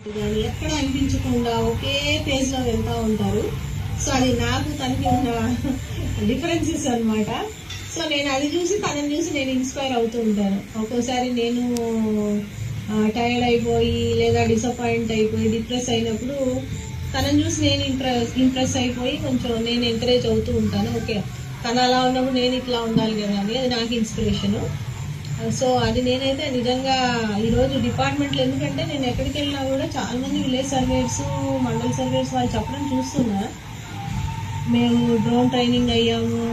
ఎక్కడ అనిపించకుండా ఒకే పేజ్ లో వెళ్తా ఉంటారు. సో అది నాకు తనకి ఉన్న డిఫరెన్సెస్ అనమాట. సో నేను అది చూసి తనని చూసి నేను ఇన్స్పైర్ అవుతూ ఉంటాను. ఒక్కోసారి నేను టైర్డ్ అయిపోయి లేదా డిసప్పాయింట్ అయిపోయి డిప్రెస్ అయినప్పుడు తనని చూసి నేను ఇంప్రెస్ అయిపోయి కొంచెం నేను ఎంకరేజ్ అవుతూ ఉంటాను. ఓకే, తను అలా ఉన్నప్పుడు నేను ఇట్లా ఉండాలి కదా అని, అది నాకు ఇన్స్పిరేషను. సో అది నేనైతే నిజంగా ఈరోజు డిపార్ట్మెంట్లో, ఎందుకంటే నేను ఎక్కడికి వెళ్ళినా కూడా చాలా మంది విలేజ్ సర్వేర్స్, మండల సర్వేర్స్ వాళ్ళు చెప్పడం చూస్తున్నా. మేము డ్రోన్ ట్రైనింగ్ అయ్యాము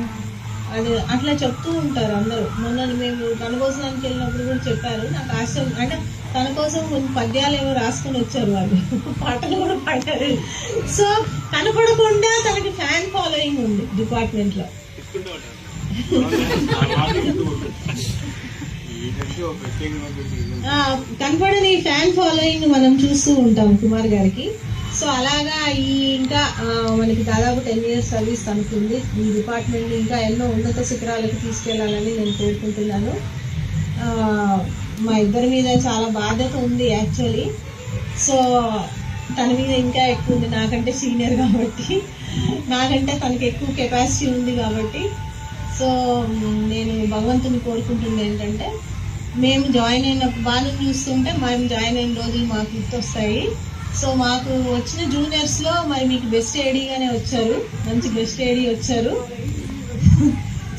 అది అట్లా చెప్తూ ఉంటారు అందరూ. మొన్న మేము కనకోసానికి వెళ్ళినప్పుడు కూడా చెప్పారు. నాకు ఆశ్చర్యం, అంటే తన కోసం కొన్ని పద్యాలు ఏమో రాసుకొని వచ్చారు వాళ్ళు, పాటలు కూడా పాడారు. సో కనపడకుండా తనకి ఫ్యాన్ ఫాలోయింగ్ ఉంది డిపార్ట్మెంట్ లో. కనపడని ఫ్యాన్ ఫాలోయింగ్ మనం చూస్తూ ఉంటాం కుమార్ గారికి. సో అలాగా ఇంకా మనకి దాదాపు 10 years సర్వీస్ అనుకుంది. ఈ డిపార్ట్మెంట్ ఇంకా ఎన్నో ఉన్నత శిఖరాలకు తీసుకెళ్లాలని నేను కోరుకుంటున్నాను. మా ఇద్దరి మీద చాలా బాధ్యత ఉంది యాక్చువల్లీ. సో తన మీద ఇంకా ఎక్కువ ఉంది, నాకంటే సీనియర్ కాబట్టి, నాకంటే తనకి ఎక్కువ కెపాసిటీ ఉంది కాబట్టి. సో నేను భగవంతుని కోరుకుంటుంది ఏంటంటే, మేము జాయిన్ అయినప్పుడు బాగా చూస్తుంటే మేము జాయిన్ అయిన రోజులు మాకు గుర్తొస్తాయి. సో మాకు వచ్చిన జూనియర్స్లో మరి మీకు బెస్ట్ ఏడీగానే వచ్చారు, మంచి బెస్ట్ ఏడీ వచ్చారు.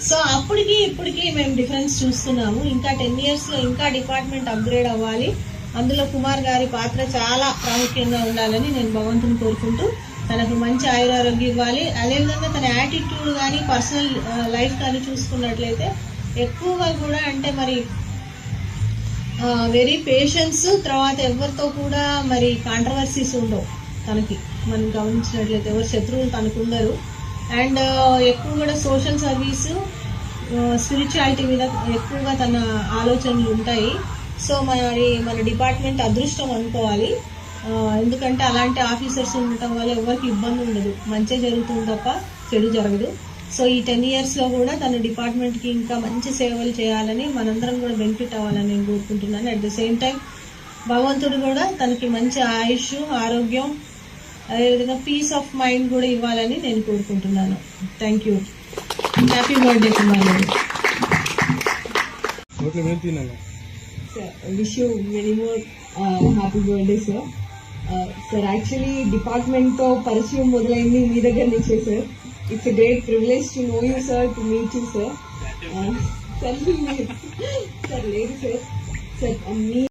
సో అప్పటికి ఇప్పటికి మేము డిఫరెన్స్ చూస్తున్నాము. ఇంకా 10 yearsలో ఇంకా డిపార్ట్మెంట్ అప్గ్రేడ్ అవ్వాలి. అందులో కుమార్ గారి పాత్ర చాలా ప్రాముఖ్యంగా ఉండాలని నేను భగవంతుని కోరుకుంటూ, తనకు మంచి ఆయురారోగ్యం ఇవ్వాలి. అదేవిధంగా తన యాటిట్యూడ్ కానీ పర్సనల్ లైఫ్ కానీ చూసుకున్నట్లయితే ఎక్కువగా కూడా అంటే మరి వెరీ పేషెన్స్, తర్వాత ఎవరితో కూడా మరి కాంట్రవర్సీస్ ఉండవు తనకి. మనం గమనించినట్లయితే ఎవరు శత్రువులు తనకు ఉండరు. అండ్ ఎక్కువ కూడా సోషల్ సర్వీసు, స్పిరిచువాలిటీ మీద ఎక్కువగా తన ఆలోచనలు ఉంటాయి. సో మన డిపార్ట్మెంట్ అదృష్టం అనుకోవాలి. ఎందుకంటే అలాంటి ఆఫీసర్స్ ఉండటం వల్ల ఎవరికి ఇబ్బంది ఉండదు, మంచి జరుగుతుంది తప్ప చెడు జరగదు. సో ఈ 10 yearsలో కూడా తన డిపార్ట్మెంట్కి ఇంకా మంచి సేవలు చేయాలని, మనందరం కూడా బెనిఫిట్ అవ్వాలని నేను కోరుకుంటున్నాను. అట్ ద సేమ్ టైం భగవంతుడు కూడా తనకి మంచి ఆయుష్, ఆరోగ్యం, అదేవిధంగా పీస్ ఆఫ్ మైండ్ కూడా ఇవ్వాలని నేను కోరుకుంటున్నాను. Thank you. Happy birthday Kumar గారు. Wish you many more happy birthday sir. Sir actually డిపార్ట్మెంట్తో పరిచయం మొదలైంది మీ దగ్గర నుంచే సార్. It's a great privilege to know you, sir, to meet you, sir. Sir, ladies, sir, me